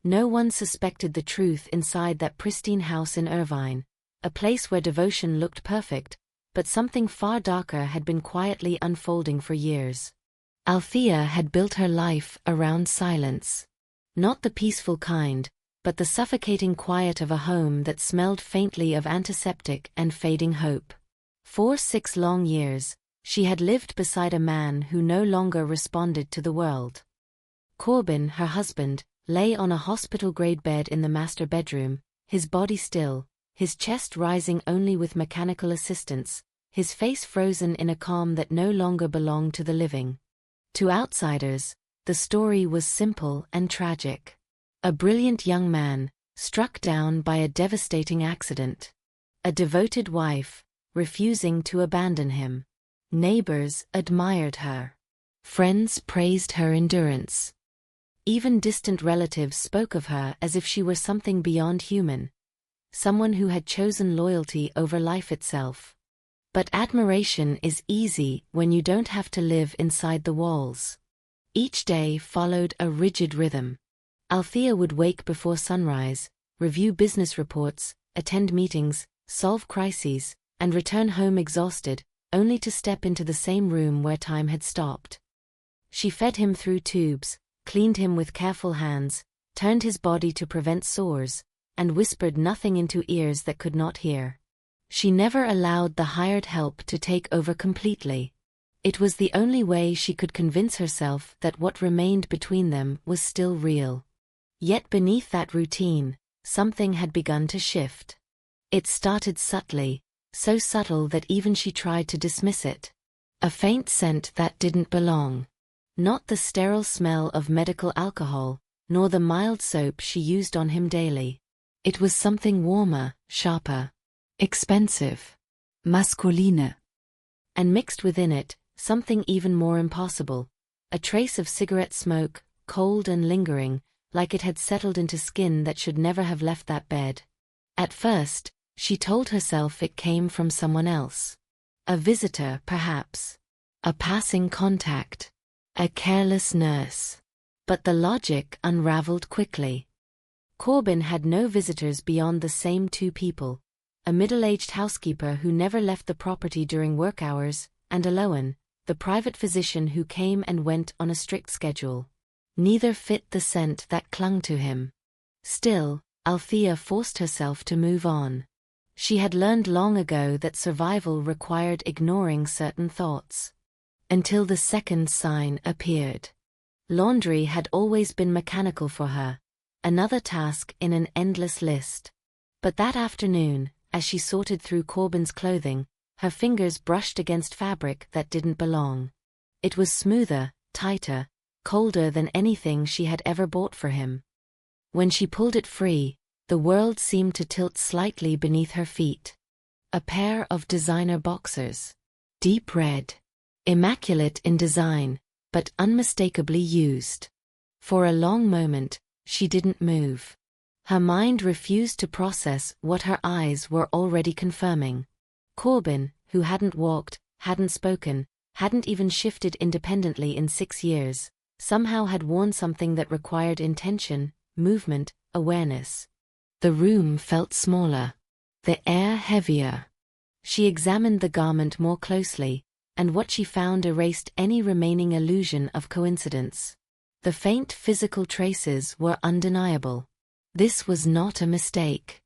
No one suspected the truth inside that pristine house in Irvine, a place where devotion looked perfect, but something far darker had been quietly unfolding for years. Althea had built her life around silence. Not the peaceful kind, but the suffocating quiet of a home that smelled faintly of antiseptic and fading hope. For 6 long years, she had lived beside a man who no longer responded to the world. Corbin, her husband, lay on a hospital-grade bed in the master bedroom, his body still, his chest rising only with mechanical assistance, his face frozen in a calm that no longer belonged to the living. To outsiders, the story was simple and tragic. A brilliant young man, struck down by a devastating accident. A devoted wife, refusing to abandon him. Neighbors admired her. Friends praised her endurance. Even distant relatives spoke of her as if she were something beyond human, someone who had chosen loyalty over life itself. But admiration is easy when you don't have to live inside the walls. Each day followed a rigid rhythm. Althea would wake before sunrise, review business reports, attend meetings, solve crises, and return home exhausted, only to step into the same room where time had stopped. She fed him through tubes, cleaned him with careful hands, turned his body to prevent sores, and whispered nothing into ears that could not hear. She never allowed the hired help to take over completely. It was the only way she could convince herself that what remained between them was still real. Yet beneath that routine, something had begun to shift. It started subtly, so subtle that even she tried to dismiss it. A faint scent that didn't belong. Not the sterile smell of medical alcohol, nor the mild soap she used on him daily. It was something warmer, sharper, expensive, masculine. And mixed within it, something even more impossible. A trace of cigarette smoke, cold and lingering, like it had settled into skin that should never have left that bed. At first, she told herself it came from someone else. A visitor, perhaps. A passing contact. A careless nurse. But the logic unraveled quickly. Corbin had no visitors beyond the same 2 people. A middle-aged housekeeper who never left the property during work hours, and Aloan, the private physician who came and went on a strict schedule. Neither fit the scent that clung to him. Still, Althea forced herself to move on. She had learned long ago that survival required ignoring certain thoughts. Until the second sign appeared. Laundry had always been mechanical for her, another task in an endless list. But that afternoon, as she sorted through Corbin's clothing, her fingers brushed against fabric that didn't belong. It was smoother, tighter, colder than anything she had ever bought for him. When she pulled it free, the world seemed to tilt slightly beneath her feet. A pair of designer boxers. Deep red. Immaculate in design, but unmistakably used. For a long moment, she didn't move. Her mind refused to process what her eyes were already confirming. Corbin, who hadn't walked, hadn't spoken, hadn't even shifted independently in 6 years, somehow had worn something that required intention, movement, awareness. The room felt smaller. The air heavier. She examined the garment more closely, and what she found erased any remaining illusion of coincidence. The faint physical traces were undeniable. This was not a mistake.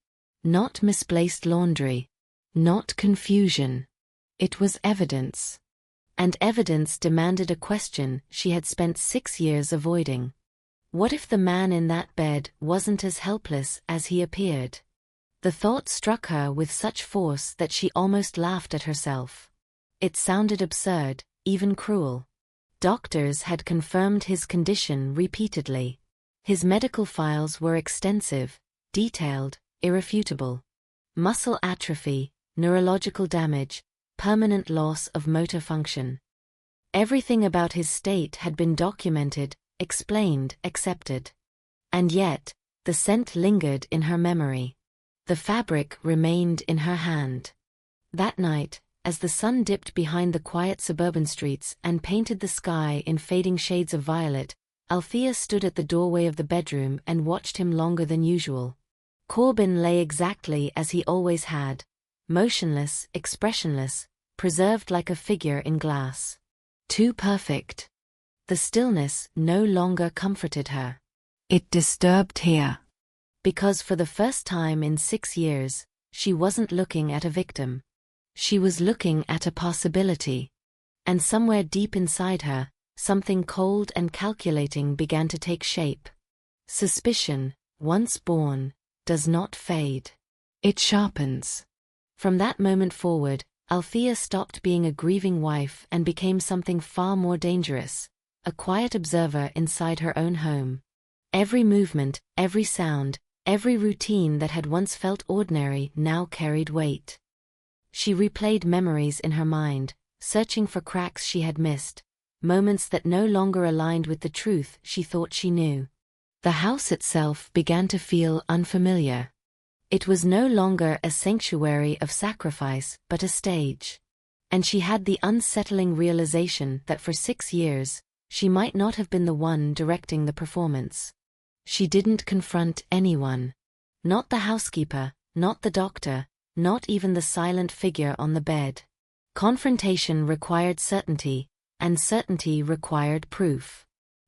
Not misplaced laundry. Not confusion. It was evidence. And evidence demanded a question she had spent 6 years avoiding. What if the man in that bed wasn't as helpless as he appeared? The thought struck her with such force that she almost laughed at herself. It sounded absurd, even cruel. Doctors had confirmed his condition repeatedly. His medical files were extensive, detailed, irrefutable. Muscle atrophy, neurological damage, permanent loss of motor function. Everything about his state had been documented, explained, accepted. And yet, the scent lingered in her memory. The fabric remained in her hand. That night, as the sun dipped behind the quiet suburban streets and painted the sky in fading shades of violet, Althea stood at the doorway of the bedroom and watched him longer than usual. Corbin lay exactly as he always had, motionless, expressionless, preserved like a figure in glass. Too perfect. The stillness no longer comforted her. It disturbed her. Because for the first time in 6 years, she wasn't looking at a victim. She was looking at a possibility. And somewhere deep inside her, something cold and calculating began to take shape. Suspicion, once born, does not fade. It sharpens. From that moment forward, Althea stopped being a grieving wife and became something far more dangerous, a quiet observer inside her own home. Every movement, every sound, every routine that had once felt ordinary now carried weight. She replayed memories in her mind, searching for cracks she had missed, moments that no longer aligned with the truth she thought she knew. The house itself began to feel unfamiliar. It was no longer a sanctuary of sacrifice but a stage. And she had the unsettling realization that for 6 years, she might not have been the one directing the performance. She didn't confront anyone. Not the housekeeper, not the doctor, not even the silent figure on the bed. Confrontation required certainty, and certainty required proof.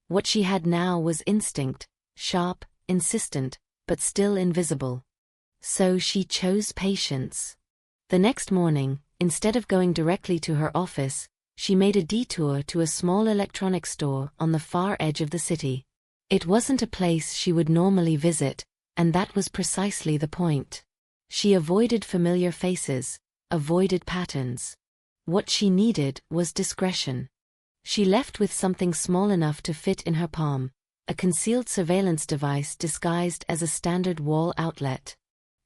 What she had now was instinct, sharp, insistent, but still invisible. So she chose patience. The next morning, instead of going directly to her office, she made a detour to a small electronics store on the far edge of the city. It wasn't a place she would normally visit, and that was precisely the point. She avoided familiar faces, avoided patterns. What she needed was discretion. She left with something small enough to fit in her palm, a concealed surveillance device disguised as a standard wall outlet.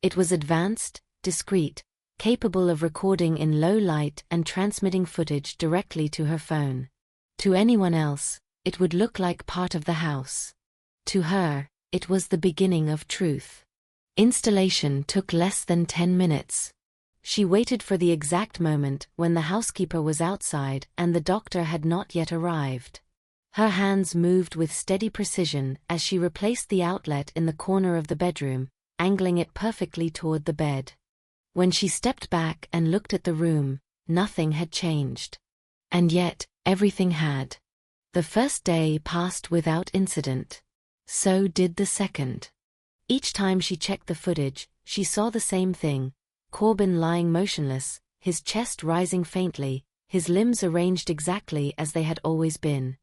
It was advanced, discreet, capable of recording in low light and transmitting footage directly to her phone. To anyone else, it would look like part of the house. To her, it was the beginning of truth. Installation took less than 10 minutes. She waited for the exact moment when the housekeeper was outside and the doctor had not yet arrived. Her hands moved with steady precision as she replaced the outlet in the corner of the bedroom, angling it perfectly toward the bed. When she stepped back and looked at the room, nothing had changed. And yet, everything had. The first day passed without incident. So did the second. Each time she checked the footage, she saw the same thing: Corbin lying motionless, his chest rising faintly, his limbs arranged exactly as they had always been.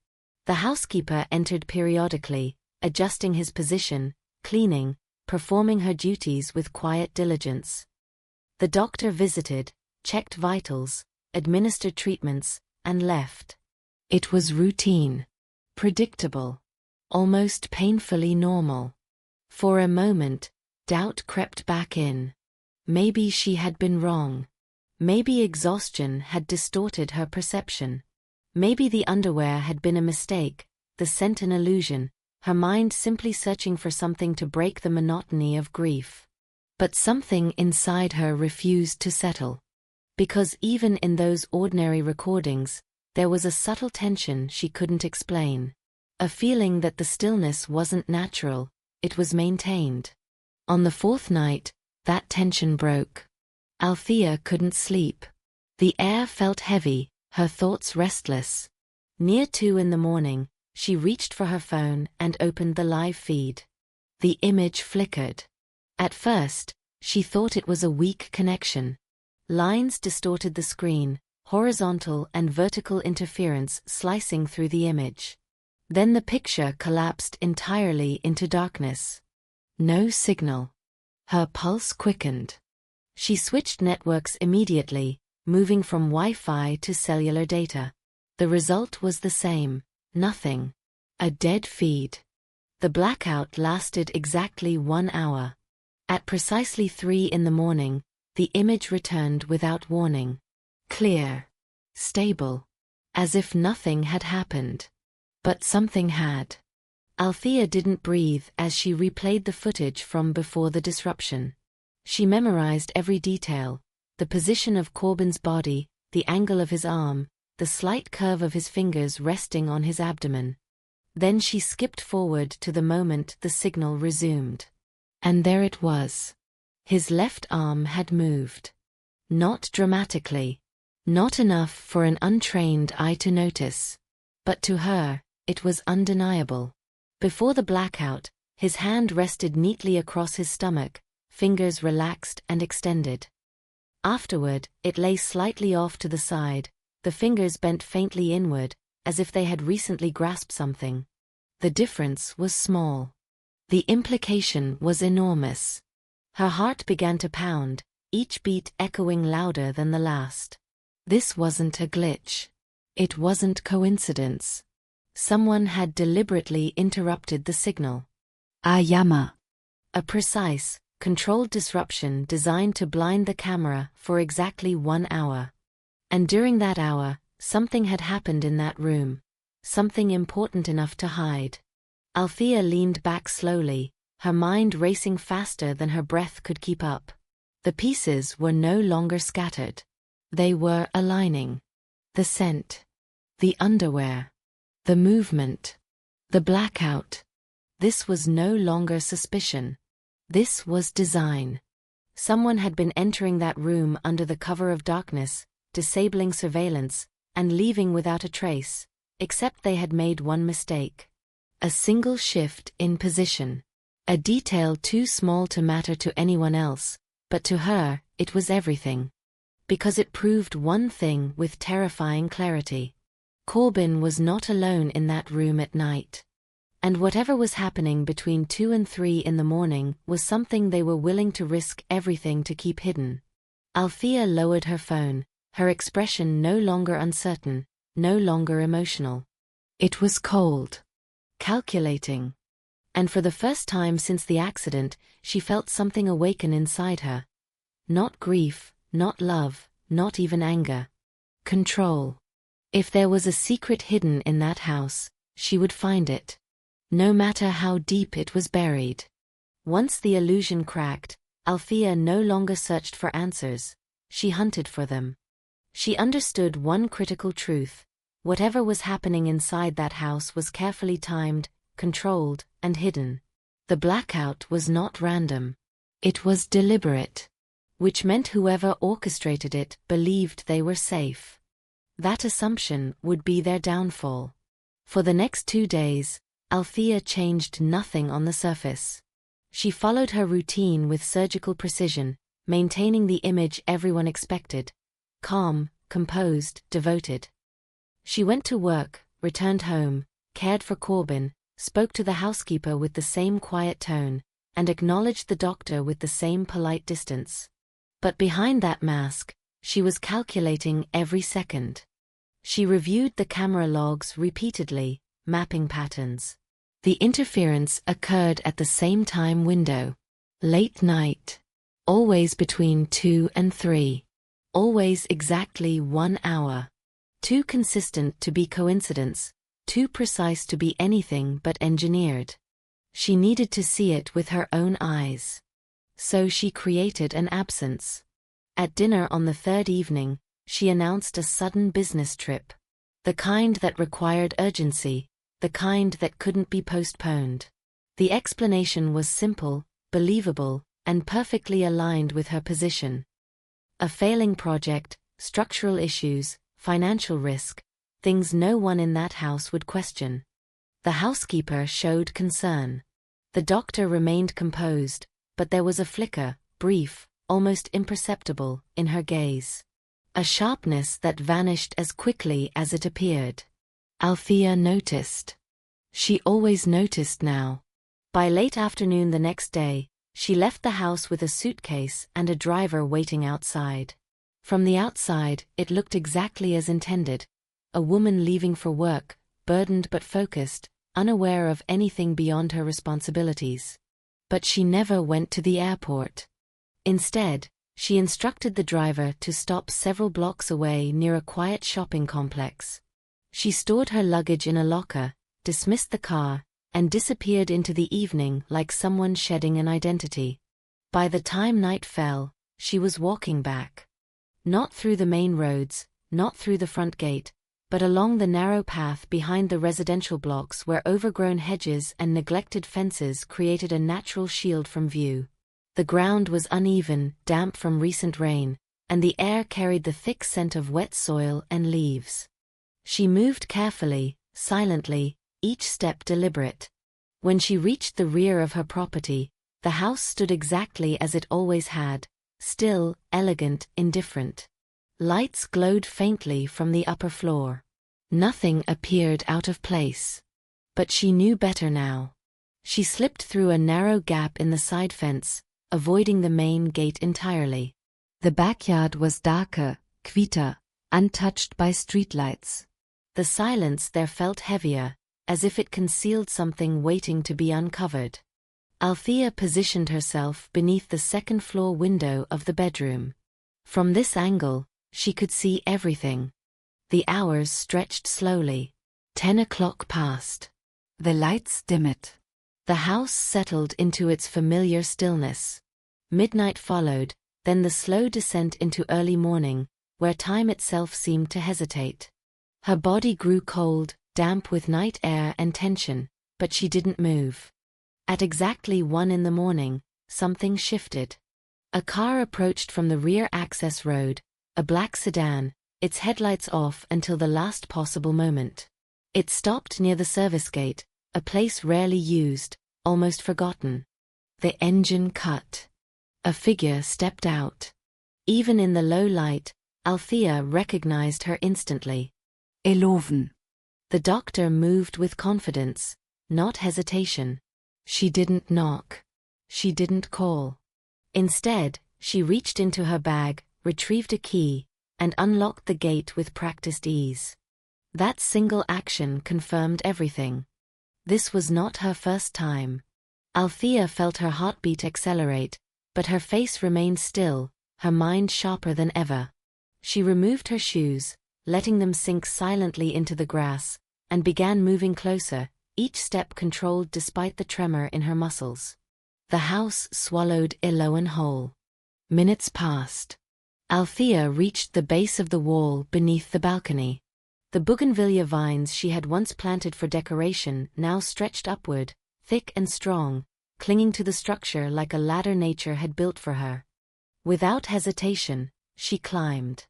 The housekeeper entered periodically, adjusting his position, cleaning, performing her duties with quiet diligence. The doctor visited, checked vitals, administered treatments, and left. It was routine. Predictable. Almost painfully normal. For a moment, doubt crept back in. Maybe she had been wrong. Maybe exhaustion had distorted her perception. Maybe the underwear had been a mistake, the scent an illusion, her mind simply searching for something to break the monotony of grief. But something inside her refused to settle. Because even in those ordinary recordings, there was a subtle tension she couldn't explain. A feeling that the stillness wasn't natural, it was maintained. On the 4th night, that tension broke. Althea couldn't sleep. The air felt heavy, her thoughts restless. Near 2 in the morning, she reached for her phone and opened the live feed. The image flickered. At first, she thought it was a weak connection. Lines distorted the screen, horizontal and vertical interference slicing through the image. Then the picture collapsed entirely into darkness. No signal. Her pulse quickened. She switched networks immediately, moving from Wi-Fi to cellular data. The result was the same: nothing. A dead feed. The blackout lasted exactly 1 hour. At precisely 3 in the morning, the image returned without warning. Clear. Stable. As if nothing had happened. But something had. Althea didn't breathe as she replayed the footage from before the disruption. She memorized every detail: the position of Corbin's body, the angle of his arm, the slight curve of his fingers resting on his abdomen. Then she skipped forward to the moment the signal resumed. And there it was. His left arm had moved. Not dramatically. Not enough for an untrained eye to notice. But to her, it was undeniable. Before the blackout, his hand rested neatly across his stomach, fingers relaxed and extended. Afterward, it lay slightly off to the side, the fingers bent faintly inward, as if they had recently grasped something. The difference was small. The implication was enormous. Her heart began to pound, each beat echoing louder than the last. This wasn't a glitch. It wasn't coincidence. Someone had deliberately interrupted the signal. Ayama. A precise, controlled disruption designed to blind the camera for exactly 1 hour. And during that hour, something had happened in that room. Something important enough to hide. Althea leaned back slowly, her mind racing faster than her breath could keep up. The pieces were no longer scattered. They were aligning. The scent. The underwear. The movement. The blackout. This was no longer suspicion. This was design. Someone had been entering that room under the cover of darkness, disabling surveillance, and leaving without a trace, except they had made one mistake. A single shift in position. A detail too small to matter to anyone else, but to her, it was everything. Because it proved one thing with terrifying clarity. Corbin was not alone in that room at night. And whatever was happening between 2 and 3 in the morning was something they were willing to risk everything to keep hidden. Althea lowered her phone, her expression no longer uncertain, no longer emotional. It was cold. Calculating. And for the first time since the accident, she felt something awaken inside her. Not grief, not love, not even anger. Control. If there was a secret hidden in that house, she would find it. No matter how deep it was buried. Once the illusion cracked, Althea no longer searched for answers. She hunted for them. She understood one critical truth. Whatever was happening inside that house was carefully timed, controlled, and hidden. The blackout was not random. It was deliberate. Which meant whoever orchestrated it believed they were safe. That assumption would be their downfall. For the next 2 days, Althea changed nothing on the surface. She followed her routine with surgical precision, maintaining the image everyone expected. Calm, composed, devoted. She went to work, returned home, cared for Corbin, spoke to the housekeeper with the same quiet tone, and acknowledged the doctor with the same polite distance. But behind that mask, she was calculating every second. She reviewed the camera logs repeatedly, mapping patterns. The interference occurred at the same time window. Late night. Always between 2 and 3. Always exactly 1 hour. Too consistent to be coincidence, too precise to be anything but engineered. She needed to see it with her own eyes. So she created an absence. At dinner on the 3rd evening, she announced a sudden business trip. The kind that required urgency, the kind that couldn't be postponed. The explanation was simple, believable, and perfectly aligned with her position. A failing project, structural issues, financial risk, things no one in that house would question. The housekeeper showed concern. The doctor remained composed, but there was a flicker, brief, almost imperceptible, in her gaze. A sharpness that vanished as quickly as it appeared. Althea noticed. She always noticed now. By late afternoon the next day, she left the house with a suitcase and a driver waiting outside. From the outside, it looked exactly as intended. A woman leaving for work, burdened but focused, unaware of anything beyond her responsibilities. But she never went to the airport. Instead, she instructed the driver to stop several blocks away near a quiet shopping complex. She stored her luggage in a locker, dismissed the car, and disappeared into the evening like someone shedding an identity. By the time night fell, she was walking back. Not through the main roads, not through the front gate, but along the narrow path behind the residential blocks where overgrown hedges and neglected fences created a natural shield from view. The ground was uneven, damp from recent rain, and the air carried the thick scent of wet soil and leaves. She moved carefully, silently, each step deliberate. When she reached the rear of her property, the house stood exactly as it always had, still, elegant, indifferent. Lights glowed faintly from the upper floor. Nothing appeared out of place. But she knew better now. She slipped through a narrow gap in the side fence, avoiding the main gate entirely. The backyard was darker, quieter, untouched by streetlights. The silence there felt heavier, as if it concealed something waiting to be uncovered. Althea positioned herself beneath the second-floor window of the bedroom. From this angle, she could see everything. The hours stretched slowly. 10 o'clock passed. The lights dimmed. The house settled into its familiar stillness. Midnight followed, then the slow descent into early morning, where time itself seemed to hesitate. Her body grew cold, damp with night air and tension, but she didn't move. At exactly 1 in the morning, something shifted. A car approached from the rear access road, a black sedan, its headlights off until the last possible moment. It stopped near the service gate, a place rarely used, almost forgotten. The engine cut. A figure stepped out. Even in the low light, Althea recognized her instantly. Eloven. The doctor moved with confidence, not hesitation. She didn't knock. She didn't call. Instead, she reached into her bag, retrieved a key, and unlocked the gate with practiced ease. That single action confirmed everything. This was not her first time. Althea felt her heartbeat accelerate, but her face remained still, her mind sharper than ever. She removed her shoes, letting them sink silently into the grass, and began moving closer, each step controlled despite the tremor in her muscles. The house swallowed Eloan whole. Minutes passed. Althea reached the base of the wall beneath the balcony. The bougainvillea vines she had once planted for decoration now stretched upward, thick and strong, clinging to the structure like a ladder nature had built for her. Without hesitation, she climbed.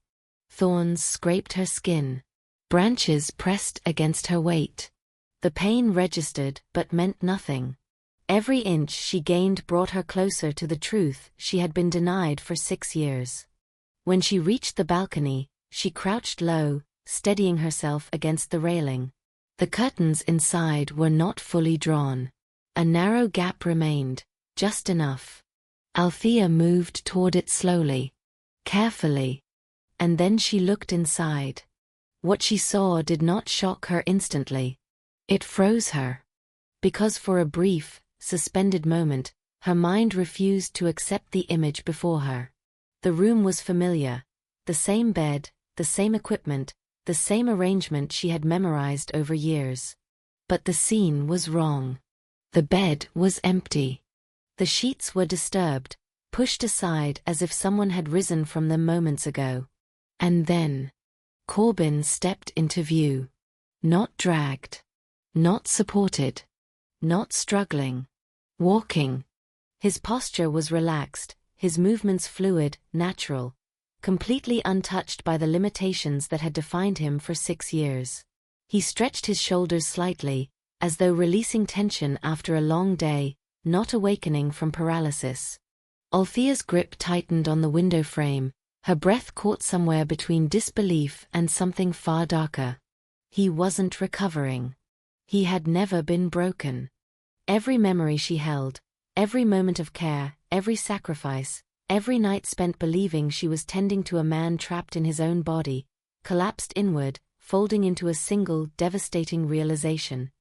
Thorns scraped her skin. Branches pressed against her weight. The pain registered but meant nothing. Every inch she gained brought her closer to the truth she had been denied for 6 years. When she reached the balcony, she crouched low, steadying herself against the railing. The curtains inside were not fully drawn. A narrow gap remained, just enough. Althea moved toward it slowly, carefully, and then she looked inside. What she saw did not shock her instantly. It froze her. Because for a brief, suspended moment, her mind refused to accept the image before her. The room was familiar. The same bed, the same equipment, the same arrangement she had memorized over years. But the scene was wrong. The bed was empty. The sheets were disturbed, pushed aside as if someone had risen from them moments ago. And then, Corbin stepped into view. Not dragged. Not supported. Not struggling. Walking. His posture was relaxed, his movements fluid, natural, completely untouched by the limitations that had defined him for 6 years. He stretched his shoulders slightly, as though releasing tension after a long day, not awakening from paralysis. Althea's grip tightened on the window frame, her breath caught somewhere between disbelief and something far darker. He wasn't recovering. He had never been broken. Every memory she held, every moment of care, every sacrifice, every night spent believing she was tending to a man trapped in his own body, collapsed inward, folding into a single, devastating realization.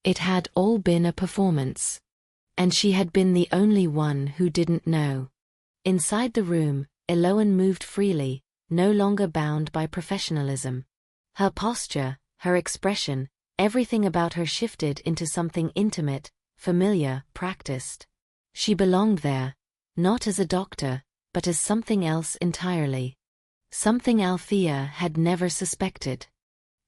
It had all been a performance. And she had been the only one who didn't know. Inside the room, Eloan moved freely, no longer bound by professionalism. Her posture, her expression, everything about her shifted into something intimate, familiar, practiced. She belonged there, not as a doctor, but as something else entirely. Something Althea had never suspected.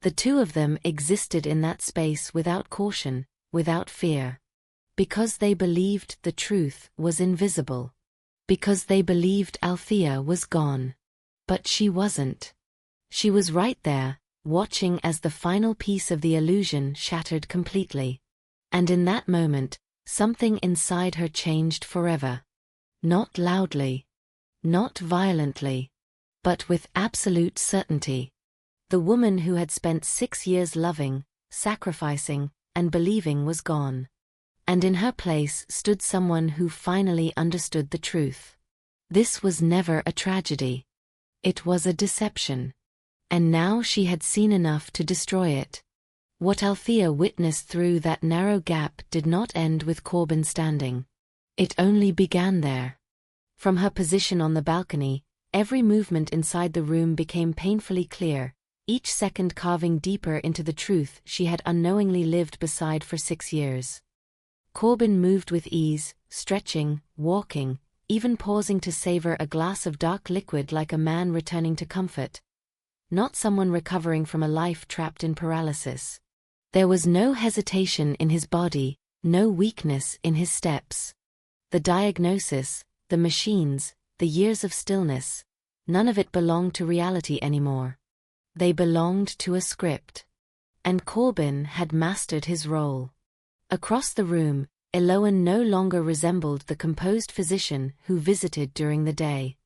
The two of them existed in that space without caution, without fear. Because they believed the truth was invisible. Because they believed Althea was gone. But she wasn't. She was right there, watching as the final piece of the illusion shattered completely. And in that moment, something inside her changed forever. Not loudly. Not violently. But with absolute certainty. The woman who had spent 6 years loving, sacrificing, and believing was gone. And in her place stood someone who finally understood the truth. This was never a tragedy. It was a deception. And now she had seen enough to destroy it. What Althea witnessed through that narrow gap did not end with Corbin standing. It only began there. From her position on the balcony, every movement inside the room became painfully clear, each second carving deeper into the truth she had unknowingly lived beside for 6 years. Corbin moved with ease, stretching, walking, even pausing to savor a glass of dark liquid like a man returning to comfort. Not someone recovering from a life trapped in paralysis. There was no hesitation in his body, no weakness in his steps. The diagnosis, the machines, the years of stillness, none of it belonged to reality anymore. They belonged to a script. And Corbin had mastered his role. Across the room, Eloan no longer resembled the composed physician who visited during the day.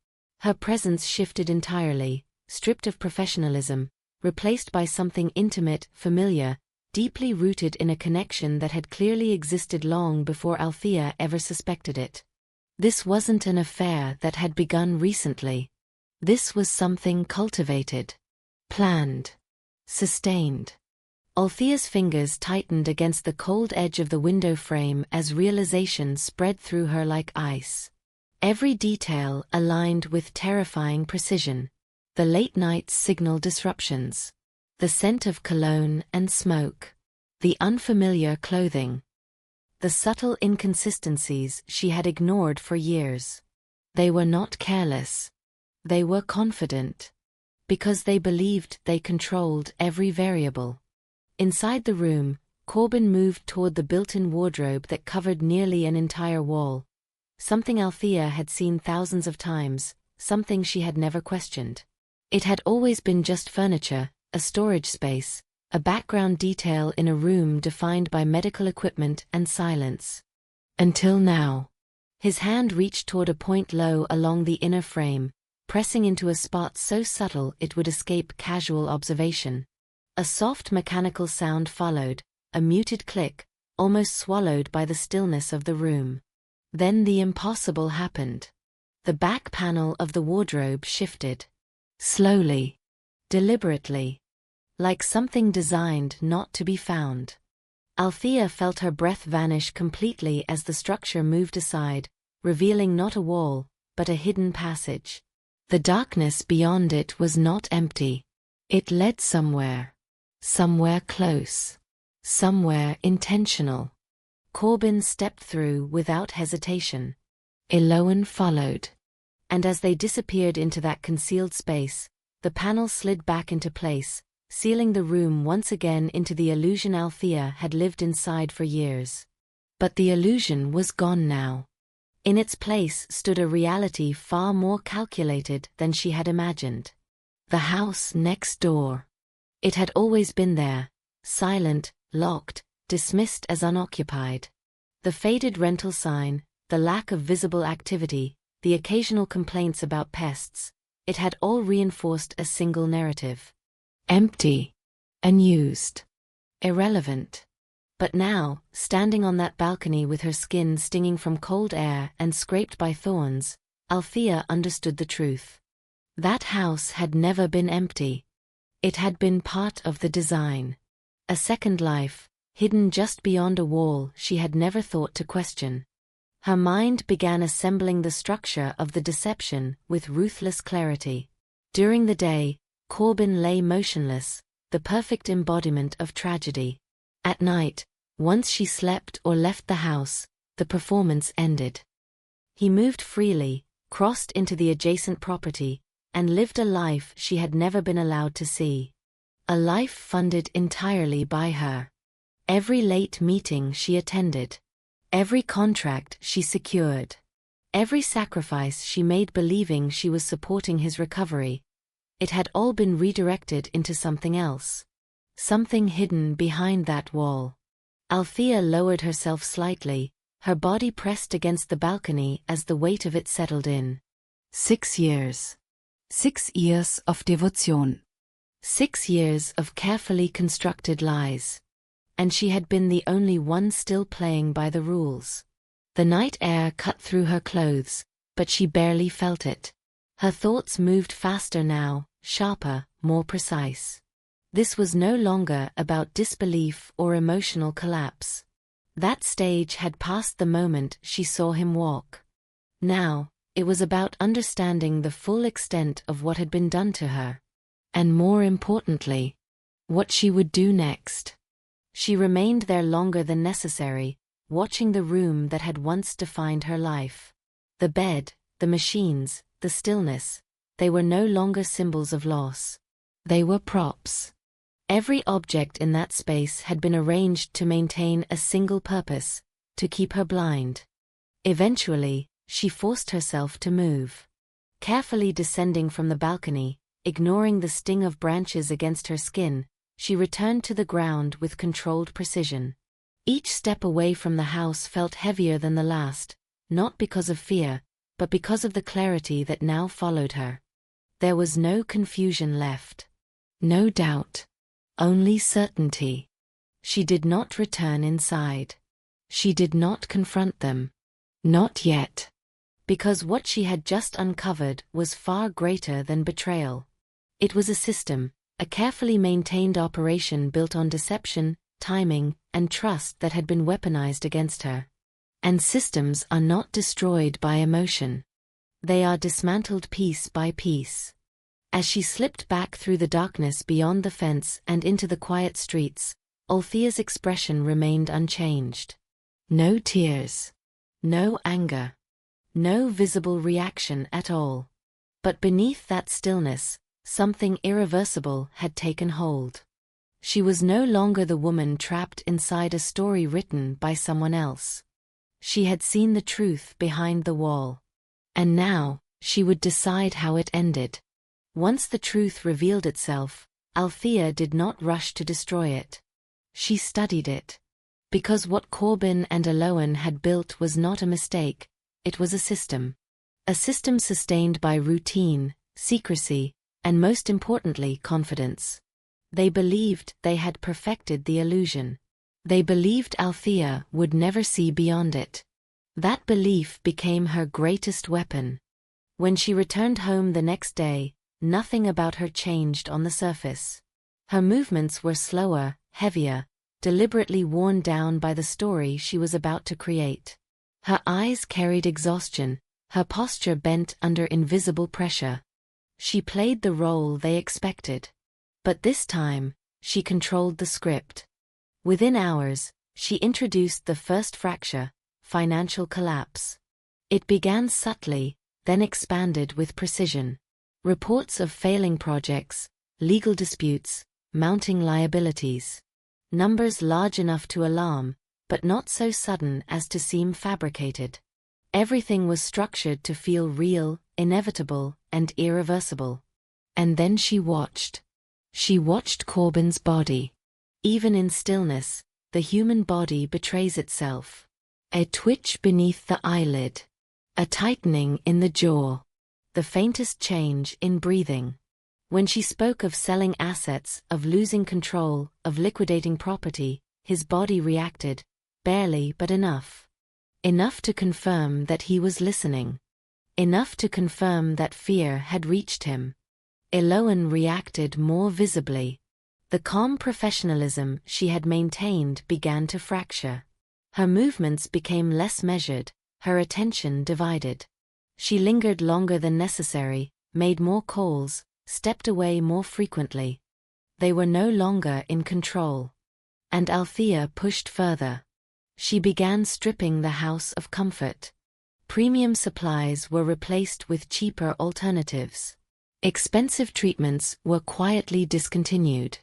Her presence shifted entirely, stripped of professionalism, replaced by something intimate, familiar, deeply rooted in a connection that had clearly existed long before Althea ever suspected it. This wasn't an affair that had begun recently. This was something cultivated. Planned. Sustained. Althea's fingers tightened against the cold edge of the window frame as realization spread through her like ice. Every detail aligned with terrifying precision. The late-night signal disruptions. The scent of cologne and smoke. The unfamiliar clothing. The subtle inconsistencies she had ignored for years. They were not careless. They were confident. Because they believed they controlled every variable. Inside the room, Corbin moved toward the built-in wardrobe that covered nearly an entire wall. Something Althea had seen thousands of times, something she had never questioned. It had always been just furniture, a storage space, a background detail in a room defined by medical equipment and silence. Until now. His hand reached toward a point low along the inner frame, pressing into a spot so subtle it would escape casual observation. A soft mechanical sound followed, a muted click, almost swallowed by the stillness of the room. Then the impossible happened. The back panel of the wardrobe shifted. Slowly. Deliberately. Like something designed not to be found. Althea felt her breath vanish completely as the structure moved aside, revealing not a wall, but a hidden passage. The darkness beyond it was not empty. It led somewhere. Somewhere close. Somewhere intentional. Corbin stepped through without hesitation. Eloan followed. And as they disappeared into that concealed space, the panel slid back into place, sealing the room once again into the illusion Althea had lived inside for years. But the illusion was gone now. In its place stood a reality far more calculated than she had imagined. The house next door. It had always been there, silent, locked, dismissed as unoccupied. The faded rental sign, the lack of visible activity, the occasional complaints about pests, it had all reinforced a single narrative. Empty. Unused. Irrelevant. But now, standing on that balcony with her skin stinging from cold air and scraped by thorns, Althea understood the truth. That house had never been empty. It had been part of the design. A second life, hidden just beyond a wall she had never thought to question. Her mind began assembling the structure of the deception with ruthless clarity. During the day, Corbin lay motionless, the perfect embodiment of tragedy. At night, once she slept or left the house, the performance ended. He moved freely, crossed into the adjacent property, and lived a life she had never been allowed to see. A life funded entirely by her. Every late meeting she attended. Every contract she secured. Every sacrifice she made believing she was supporting his recovery. It had all been redirected into something else. Something hidden behind that wall. Althea lowered herself slightly, her body pressed against the balcony as the weight of it settled in. 6 years. 6 years of devotion. 6 years of carefully constructed lies. And she had been the only one still playing by the rules. The night air cut through her clothes, but she barely felt it. Her thoughts moved faster now, sharper, more precise. This was no longer about disbelief or emotional collapse. That stage had passed the moment she saw him walk. Now, it was about understanding the full extent of what had been done to her. And more importantly, what she would do next. She remained there longer than necessary, watching the room that had once defined her life. The bed, the machines, the stillness, they were no longer symbols of loss. They were props. Every object in that space had been arranged to maintain a single purpose, to keep her blind. Eventually, she forced herself to move. Carefully descending from the balcony, ignoring the sting of branches against her skin, she returned to the ground with controlled precision. Each step away from the house felt heavier than the last, not because of fear, but because of the clarity that now followed her. There was no confusion left. No doubt. Only certainty. She did not return inside. She did not confront them. Not yet. Because what she had just uncovered was far greater than betrayal. It was a system, a carefully maintained operation built on deception, timing, and trust that had been weaponized against her. And systems are not destroyed by emotion. They are dismantled piece by piece. As she slipped back through the darkness beyond the fence and into the quiet streets, Althea's expression remained unchanged. No tears. No anger. No visible reaction at all. But beneath that stillness, something irreversible had taken hold. She was no longer the woman trapped inside a story written by someone else. She had seen the truth behind the wall. And now, she would decide how it ended. Once the truth revealed itself, Althea did not rush to destroy it. She studied it. Because what Corbin and Eloan had built was not a mistake, it was a system. A system sustained by routine, secrecy, and most importantly, confidence. They believed they had perfected the illusion. They believed Althea would never see beyond it. That belief became her greatest weapon. When she returned home the next day, nothing about her changed on the surface. Her movements were slower, heavier, deliberately worn down by the story she was about to create. Her eyes carried exhaustion, her posture bent under invisible pressure. She played the role they expected. But this time, she controlled the script. Within hours, she introduced the first fracture, financial collapse. It began subtly, then expanded with precision. Reports of failing projects, legal disputes, mounting liabilities. Numbers large enough to alarm, but not so sudden as to seem fabricated. Everything was structured to feel real, inevitable, and irreversible. And then she watched. She watched Corbin's body. Even in stillness, the human body betrays itself. A twitch beneath the eyelid. A tightening in the jaw. The faintest change in breathing. When she spoke of selling assets, of losing control, of liquidating property, his body reacted, barely but enough. Enough to confirm that he was listening. Enough to confirm that fear had reached him. Eloan reacted more visibly. The calm professionalism she had maintained began to fracture. Her movements became less measured, her attention divided. She lingered longer than necessary, made more calls, stepped away more frequently. They were no longer in control. And Althea pushed further. She began stripping the house of comfort. Premium supplies were replaced with cheaper alternatives. Expensive treatments were quietly discontinued.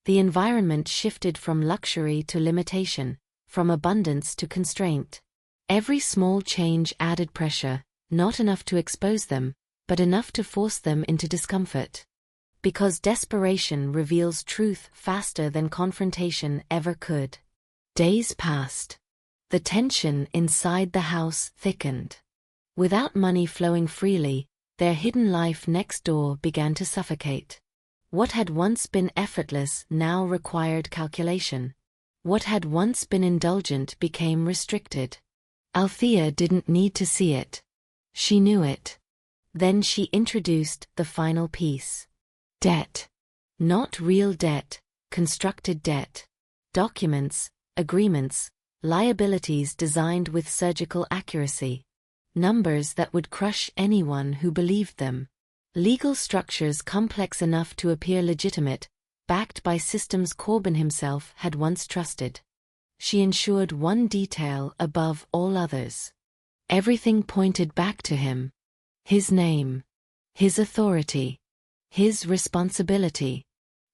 The environment shifted from luxury to limitation, from abundance to constraint. Every small change added pressure, not enough to expose them, but enough to force them into discomfort. Because desperation reveals truth faster than confrontation ever could. Days passed. The tension inside the house thickened. Without money flowing freely, their hidden life next door began to suffocate. What had once been effortless now required calculation. What had once been indulgent became restricted. Althea didn't need to see it. She knew it. Then she introduced the final piece. Debt. Not real debt, constructed debt. Documents, agreements, liabilities designed with surgical accuracy. Numbers that would crush anyone who believed them. Legal structures complex enough to appear legitimate, backed by systems Corbin himself had once trusted. She ensured one detail above all others. Everything pointed back to him. His name. His authority. His responsibility.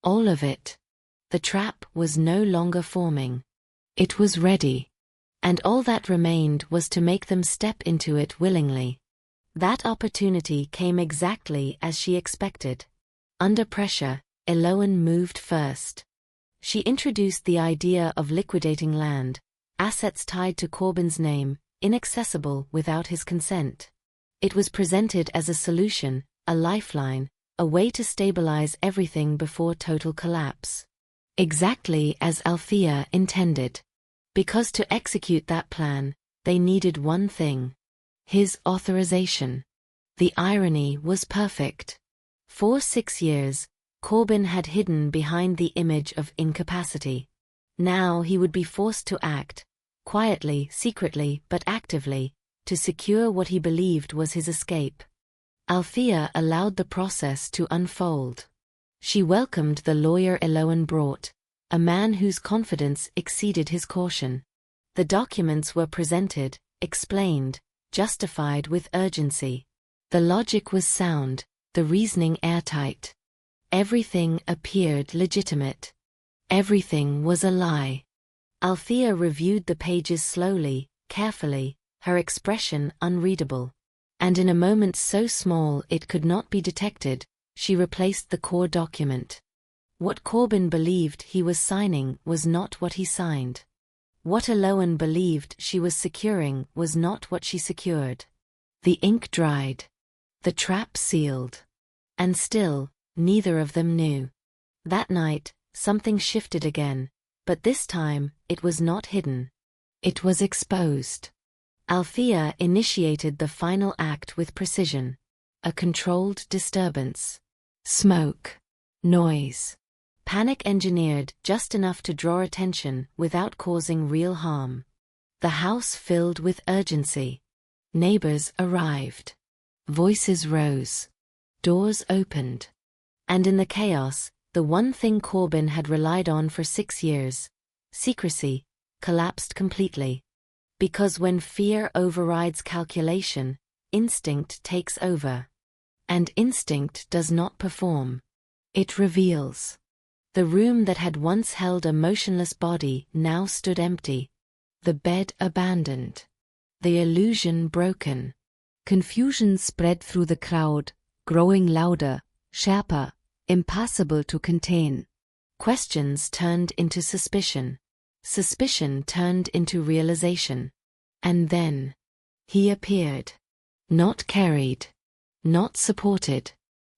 All of it. The trap was no longer forming. It was ready. And all that remained was to make them step into it willingly. That opportunity came exactly as she expected. Under pressure, Eloan moved first. She introduced the idea of liquidating land, assets tied to Corbin's name, inaccessible without his consent. It was presented as a solution, a lifeline, a way to stabilize everything before total collapse. Exactly as Althea intended. Because to execute that plan, they needed one thing. His authorization. The irony was perfect. For 6 years, Corbin had hidden behind the image of incapacity. Now he would be forced to act, quietly, secretly, but actively, to secure what he believed was his escape. Althea allowed the process to unfold. She welcomed the lawyer Eloan brought, a man whose confidence exceeded his caution. The documents were presented, explained, justified with urgency. The logic was sound, the reasoning airtight. Everything appeared legitimate. Everything was a lie. Althea reviewed the pages slowly, carefully, her expression unreadable. And in a moment so small it could not be detected, she replaced the core document. What Corbin believed he was signing was not what he signed. What Eloan believed she was securing was not what she secured. The ink dried. The trap sealed. And still, neither of them knew. That night, something shifted again, but this time, it was not hidden. It was exposed. Althea initiated the final act with precision. A controlled disturbance. Smoke. Noise. Panic engineered just enough to draw attention without causing real harm. The house filled with urgency. Neighbors arrived. Voices rose. Doors opened. And in the chaos, the one thing Corbin had relied on for 6 years, secrecy, collapsed completely. Because when fear overrides calculation, instinct takes over. And instinct does not perform. It reveals. The room that had once held a motionless body now stood empty. The bed abandoned. The illusion broken. Confusion spread through the crowd, growing louder, sharper, impossible to contain. Questions turned into suspicion. Suspicion turned into realization. And then, he appeared. Not carried. Not supported.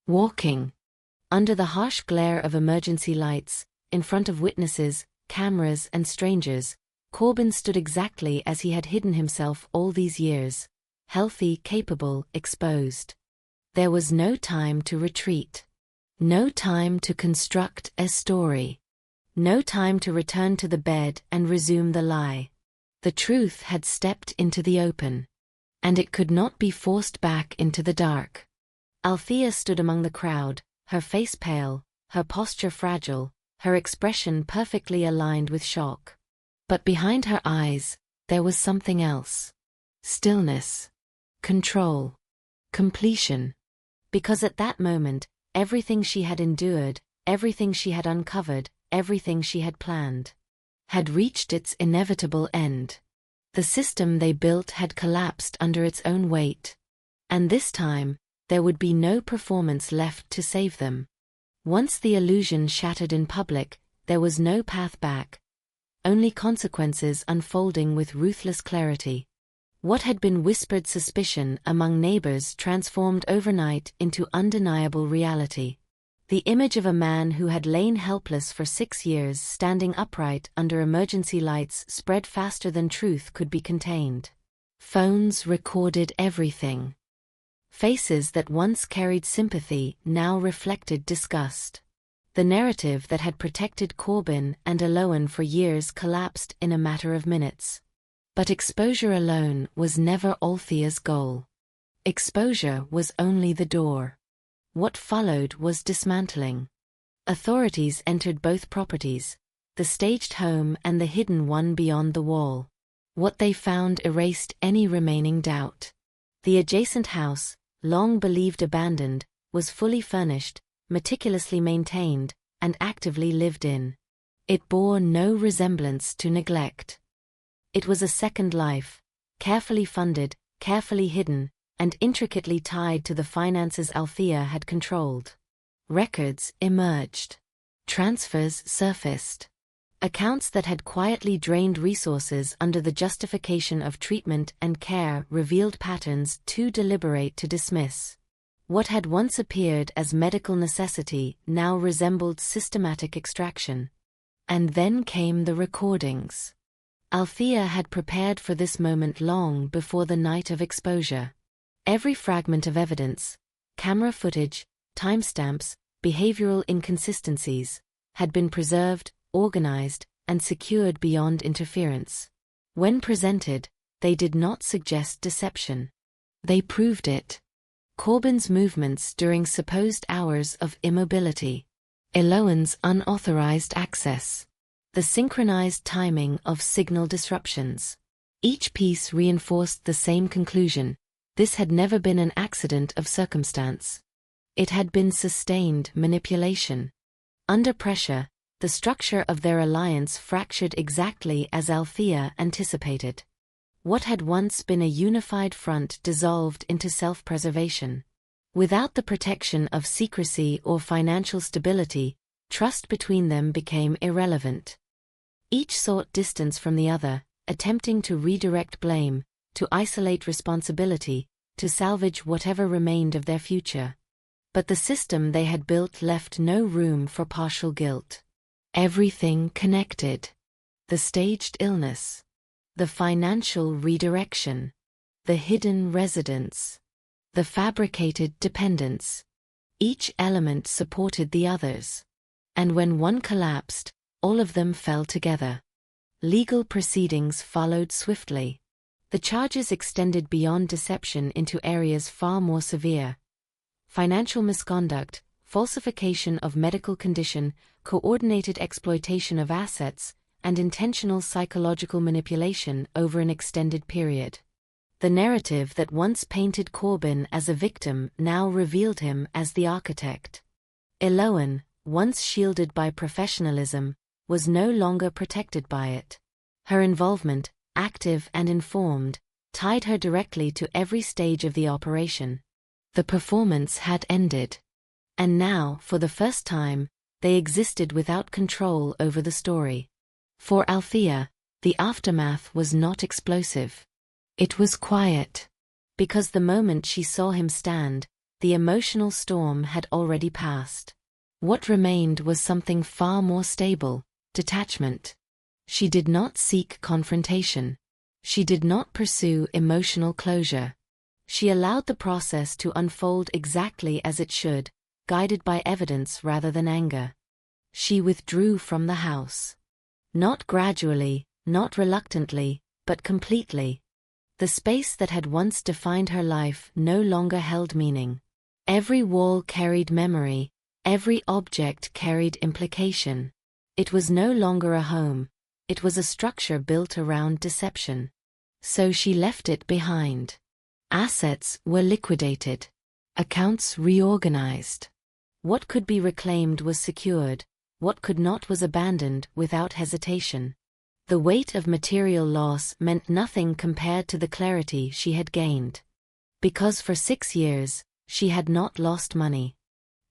Walking. Under the harsh glare of emergency lights, in front of witnesses, cameras and strangers, Corbin stood exactly as he had hidden himself all these years. Healthy, capable, exposed. There was no time to retreat. No time to construct a story. No time to return to the bed and resume the lie. The truth had stepped into the open. And it could not be forced back into the dark. Althea stood among the crowd, her face pale, her posture fragile, her expression perfectly aligned with shock. But behind her eyes, there was something else. Stillness. Control. Completion. Because at that moment, everything she had endured, everything she had uncovered, everything she had planned had reached its inevitable end. The system they built had collapsed under its own weight. And this time, there would be no performance left to save them. Once the illusion shattered in public, there was no path back. Only consequences unfolding with ruthless clarity. What had been whispered suspicion among neighbors transformed overnight into undeniable reality. The image of a man who had lain helpless for 6 years standing upright under emergency lights spread faster than truth could be contained. Phones recorded everything. Faces that once carried sympathy now reflected disgust. The narrative that had protected Corbin and Eloan for years collapsed in a matter of minutes. But exposure alone was never Althea's goal. Exposure was only the door. What followed was dismantling. Authorities entered both properties, the staged home and the hidden one beyond the wall. What they found erased any remaining doubt. The adjacent house, long believed abandoned, was fully furnished, meticulously maintained, and actively lived in. It bore no resemblance to neglect. It was a second life, carefully funded, carefully hidden, and intricately tied to the finances Althea had controlled. Records emerged. Transfers surfaced. Accounts that had quietly drained resources under the justification of treatment and care revealed patterns too deliberate to dismiss. What had once appeared as medical necessity now resembled systematic extraction. And then came the recordings. Althea had prepared for this moment long before the night of exposure. Every fragment of evidence, camera footage, timestamps, behavioral inconsistencies, had been preserved, organized, and secured beyond interference. When presented, they did not suggest deception. They proved it. Corbin's movements during supposed hours of immobility. Eloan's unauthorized access. The synchronized timing of signal disruptions. Each piece reinforced the same conclusion. This had never been an accident of circumstance. It had been sustained manipulation. Under pressure, the structure of their alliance fractured exactly as Althea anticipated. What had once been a unified front dissolved into self-preservation. Without the protection of secrecy or financial stability, trust between them became irrelevant. Each sought distance from the other, attempting to redirect blame, to isolate responsibility, to salvage whatever remained of their future. But the system they had built left no room for partial guilt. Everything connected. The staged illness. The financial redirection. The hidden residence. The fabricated dependence. Each element supported the others. And when one collapsed, all of them fell together. Legal proceedings followed swiftly. The charges extended beyond deception into areas far more severe. Financial misconduct, falsification of medical condition, coordinated exploitation of assets, and intentional psychological manipulation over an extended period. The narrative that once painted Corbin as a victim now revealed him as the architect. Eloan, once shielded by professionalism, was no longer protected by it. Her involvement, active and informed, tied her directly to every stage of the operation. The performance had ended. And now, for the first time, they existed without control over the story. For Althea, the aftermath was not explosive. It was quiet. Because the moment she saw him stand, the emotional storm had already passed. What remained was something far more stable: detachment. She did not seek confrontation. She did not pursue emotional closure. She allowed the process to unfold exactly as it should, guided by evidence rather than anger. She withdrew from the house. Not gradually, not reluctantly, but completely. The space that had once defined her life no longer held meaning. Every wall carried memory, every object carried implication. It was no longer a home. It was a structure built around deception. So she left it behind. Assets were liquidated. Accounts reorganized. What could be reclaimed was secured. what could not was abandoned without hesitation. The weight of material loss meant nothing compared to the clarity she had gained. Because for 6 years, she had not lost money.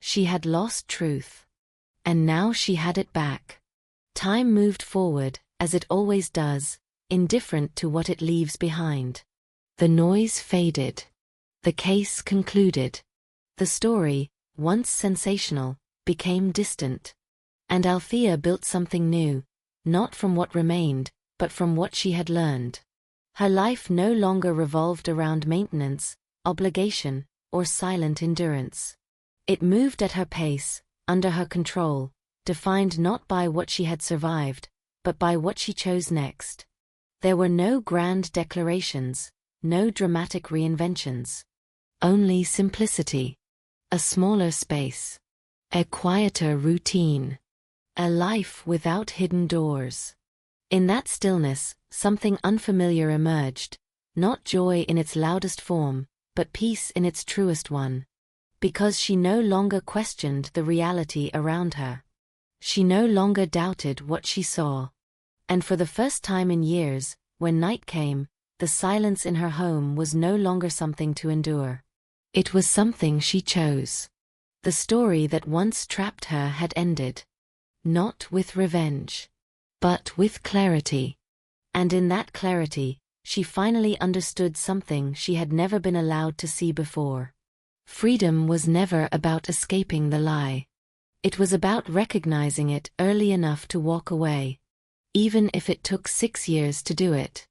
She had lost truth. And now she had it back. Time moved forward, as it always does, indifferent to what it leaves behind. The noise faded. The case concluded. The story, once sensational, became distant. And Althea built something new, not from what remained, but from what she had learned. Her life no longer revolved around maintenance, obligation, or silent endurance. It moved at her pace, under her control, defined not by what she had survived, but by what she chose next. There were no grand declarations, no dramatic reinventions. Only simplicity. A smaller space. A quieter routine. A life without hidden doors. In that stillness, something unfamiliar emerged, not joy in its loudest form, but peace in its truest one. Because she no longer questioned the reality around her. She no longer doubted what she saw. And for the first time in years, when night came, the silence in her home was no longer something to endure. It was something she chose. The story that once trapped her had ended. Not with revenge, but with clarity. And in that clarity, she finally understood something she had never been allowed to see before. Freedom was never about escaping the lie. It was about recognizing it early enough to walk away. Even if it took 6 years to do it.